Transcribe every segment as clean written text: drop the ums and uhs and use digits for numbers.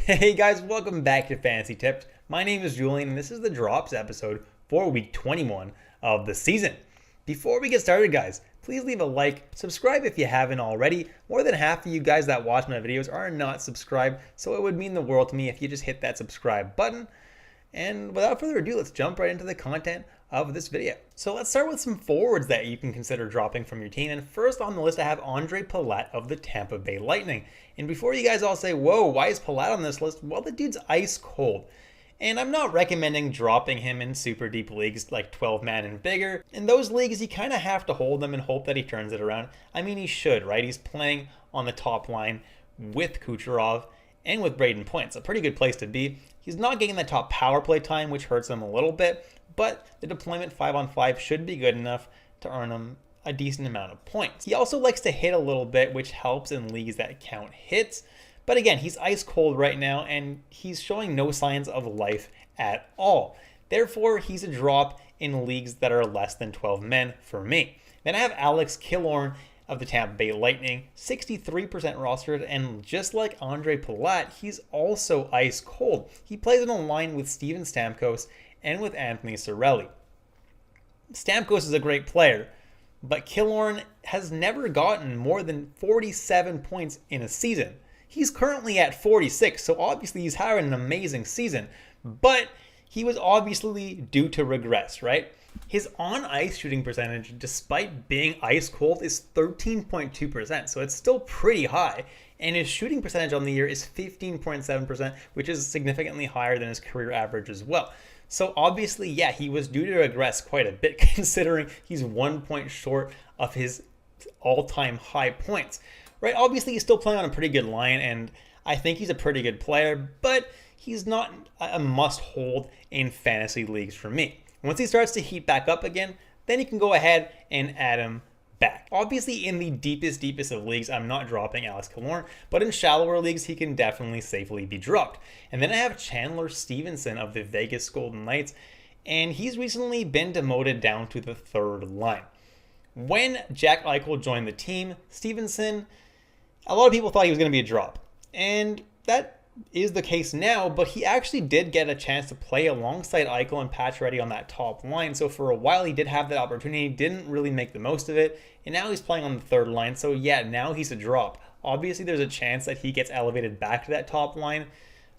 Hey guys, welcome back to Fantasy Tips. My name is Julian and this is the Drops episode for week 21 of the season. Before we get started guys, please leave a like, subscribe if you haven't already. More than half of you guys that watch my videos are not subscribed, so it would mean the world to me if you just hit that subscribe button. And without further ado, let's jump right into the content of this video. So let's start with some forwards that you can consider dropping from your team. And first on the list, I have Ondrej Palat of the Tampa Bay Lightning. And before you guys all say, whoa, why is Palat on this list? Well, the dude's ice cold. And I'm not recommending dropping him in super deep leagues like 12-man and bigger. In those leagues, you kind of have to hold him and hope that he turns it around. I mean, he should, right? He's playing on the top line with Kucherov and with Braden Point. It's a pretty good place to be. He's not getting the top power play time, which hurts him a little bit, but the deployment 5-on-5 should be good enough to earn him a decent amount of points. He also likes to hit a little bit, which helps in leagues that count hits. But again, he's ice cold right now, and he's showing no signs of life at all. Therefore, he's a drop in leagues that are less than 12 men for me. Then I have Alex Killorn of the Tampa Bay Lightning, 63% rostered, and just like Ondrej Palat, he's also ice cold. He plays on a line with Steven Stamkos and with Anthony Cirelli. Stamkos is a great player, but Killorn has never gotten more than 47 points in a season. He's currently at 46, so obviously he's having an amazing season, but he was obviously due to regress, right? His on-ice shooting percentage, despite being ice cold, is 13.2%, so it's still pretty high. And his shooting percentage on the year is 15.7%, which is significantly higher than his career average as well. So obviously, yeah, he was due to regress quite a bit, considering he's 1 point short of his all-time high points, right? Obviously, he's still playing on a pretty good line, and I think he's a pretty good player, but he's not a must-hold in fantasy leagues for me. Once he starts to heat back up again, then you can go ahead and add him back. Obviously, in the deepest of leagues, I'm not dropping Alex Killorn, but in shallower leagues, he can definitely safely be dropped. And then I have Chandler Stevenson of the Vegas Golden Knights, and he's recently been demoted down to the third line. When Jack Eichel joined the team, Stevenson, a lot of people thought he was going to be a drop, and that is the case now, but he actually did get a chance to play alongside Eichel and Pacioretty on that top line. So for a while he did have that opportunity, didn't really make the most of it, and now he's playing on the third line. So yeah, now he's a drop. Obviously there's a chance that he gets elevated back to that top line,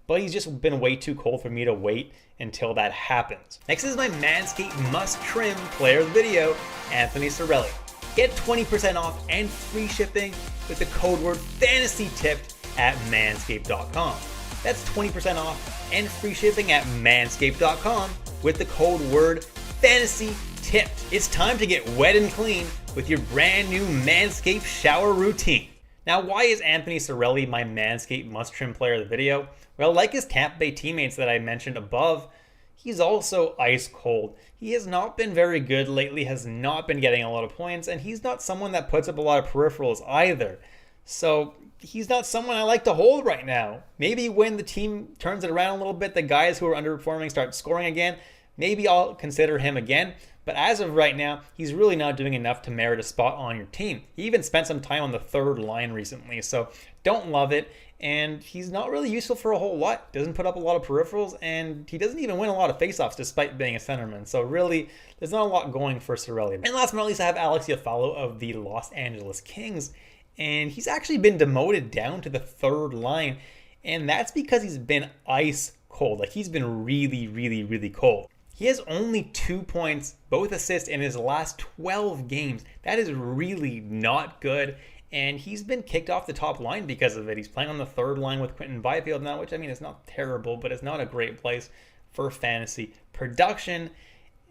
but he's just been way too cold for me to wait until that happens. Next is my MANSCAPED must trim player of the video, Anthony Cirelli. Get 20% off and free shipping with the code word FANTASYTIPPED at manscaped.com. That's 20% off and free shipping at manscaped.com with the code word FANTASYTIPPED. It's time to get wet and clean with your brand new Manscaped shower routine. Now, why is Anthony Cirelli my Manscaped must-trim player of the video? Well, like his Tampa Bay teammates that I mentioned above, he's also ice cold. He has not been very good lately, has not been getting a lot of points, and he's not someone that puts up a lot of peripherals either. So he's not someone I like to hold right now. Maybe when the team turns it around a little bit, the guys who are underperforming start scoring again, maybe I'll consider him again. But as of right now, he's really not doing enough to merit a spot on your team. He even spent some time on the third line recently, so don't love it. And he's not really useful for a whole lot. Doesn't put up a lot of peripherals, and he doesn't even win a lot of faceoffs despite being a centerman. So really, there's not a lot going for Cirelli. And last but not least, I have Alex Iafallo of the Los Angeles Kings. And he's actually been demoted down to the third line. And that's because he's been ice cold. Like, he's been really cold. He has only 2 points, both assists in his last 12 games. That is really not good. And he's been kicked off the top line because of it. He's playing on the third line with Quinton Byfield now, which, I mean, is not terrible, but it's not a great place for fantasy production.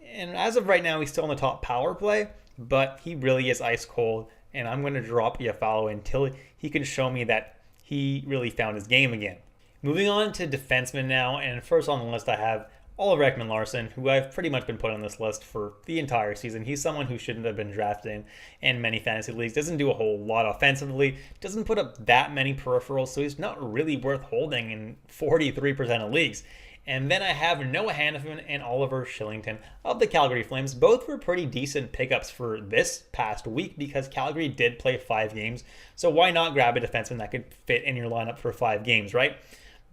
And as of right now, he's still on the top power play, but he really is ice cold. And I'm going to drop Iafallo until he can show me that he really found his game again. Moving on to defensemen now, and first on the list I have Oliver Ekman-Larsson, who I've pretty much been putting on this list for the entire season. He's someone who shouldn't have been drafted in many fantasy leagues, doesn't do a whole lot offensively, doesn't put up that many peripherals, so he's not really worth holding in 43% of leagues. And then I have Noah Hanifin and Oliver Shillington of the Calgary Flames. Both were pretty decent pickups for this past week because Calgary did play 5 games. So why not grab a defenseman that could fit in your lineup for 5 games, right?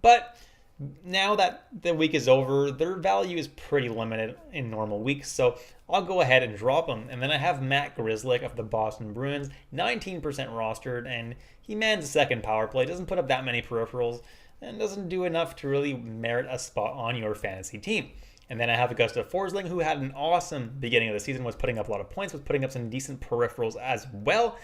But now that the week is over, their value is pretty limited in normal weeks, so I'll go ahead and drop them. And then I have Matt Grzelcyk of the Boston Bruins, 19% rostered, and he mans a second power play, doesn't put up that many peripherals, and doesn't do enough to really merit a spot on your fantasy team. And then I have Augusta Forsling, who had an awesome beginning of the season, was putting up a lot of points, was putting up some decent peripherals as well.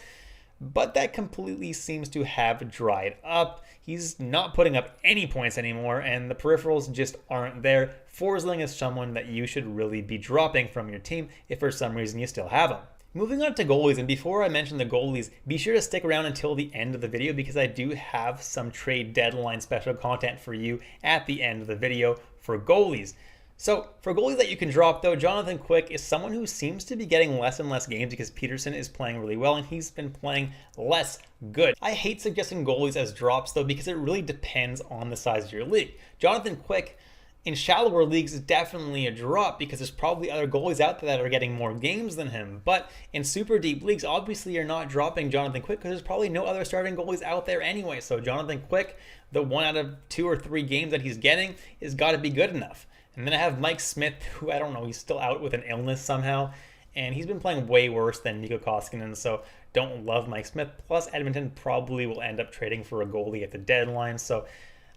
But that completely seems to have dried up. He's not putting up any points anymore, and the peripherals just aren't there. Forsling is someone that you should really be dropping from your team if for some reason you still have him. Moving on to goalies, and before I mention the goalies, be sure to stick around until the end of the video because I do have some trade deadline special content for you at the end of the video for goalies. So for goalies that you can drop though, Jonathan Quick is someone who seems to be getting less and less games because Peterson is playing really well and he's been playing less good. I hate suggesting goalies as drops though because it really depends on the size of your league. Jonathan Quick in shallower leagues is definitely a drop because there's probably other goalies out there that are getting more games than him. But in super deep leagues, obviously you're not dropping Jonathan Quick because there's probably no other starting goalies out there anyway. So Jonathan Quick, the 1 out of 2 or 3 games that he's getting is got to be good enough. And then I have Mike Smith, who I don't know, he's still out with an illness somehow. And he's been playing way worse than Mikko Koskinen, so don't love Mike Smith. Plus, Edmonton probably will end up trading for a goalie at the deadline, so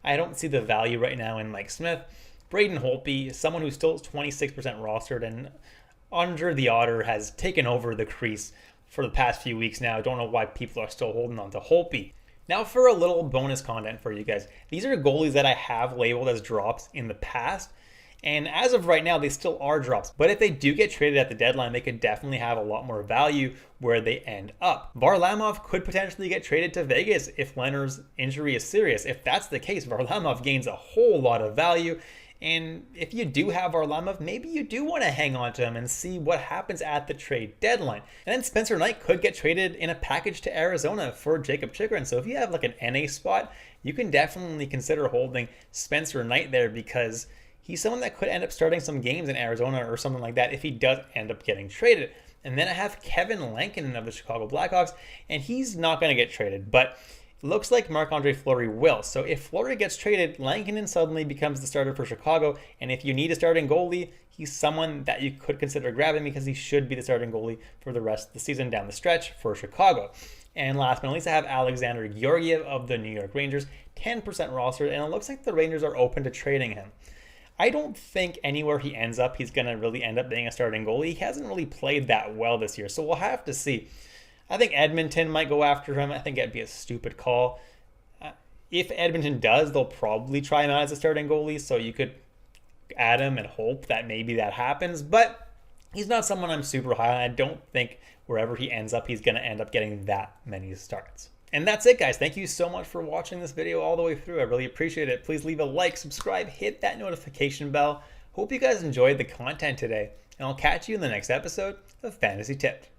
I don't see the value right now in Mike Smith. Braden Holtby is someone who's still 26% rostered, and Andre the Otter has taken over the crease for the past few weeks now. I don't know why people are still holding on to Holtby. Now for a little bonus content for you guys. These are goalies that I have labeled as drops in the past. And as of right now, they still are drops. But if they do get traded at the deadline, they could definitely have a lot more value where they end up. Varlamov could potentially get traded to Vegas if Leonard's injury is serious. If that's the case, Varlamov gains a whole lot of value. And if you do have Varlamov, maybe you do want to hang on to him and see what happens at the trade deadline. And then Spencer Knight could get traded in a package to Arizona for Jacob Chychrun. So if you have like an NA spot, you can definitely consider holding Spencer Knight there because he's someone that could end up starting some games in Arizona or something like that if he does end up getting traded. And then I have Kevin Lankinen of the Chicago Blackhawks, and he's not going to get traded, but it looks like Marc-Andre Fleury will. So if Fleury gets traded, Lankinen suddenly becomes the starter for Chicago, and if you need a starting goalie, he's someone that you could consider grabbing because he should be the starting goalie for the rest of the season down the stretch for Chicago. And last but not least, I have Alexander Georgiev of the New York Rangers, 10% rostered, and it looks like the Rangers are open to trading him. I don't think anywhere he ends up, he's going to really end up being a starting goalie. He hasn't really played that well this year, so we'll have to see. I think Edmonton might go after him. I think that'd be a stupid call. If Edmonton does, they'll probably try him out as a starting goalie, so you could add him and hope that maybe that happens, but he's not someone I'm super high on. I don't think wherever he ends up, he's going to end up getting that many starts. And that's it, guys. Thank you so much for watching this video all the way through. I really appreciate it. Please leave a like, subscribe, hit that notification bell. Hope you guys enjoyed the content today, and I'll catch you in the next episode of Fantasy Tipped.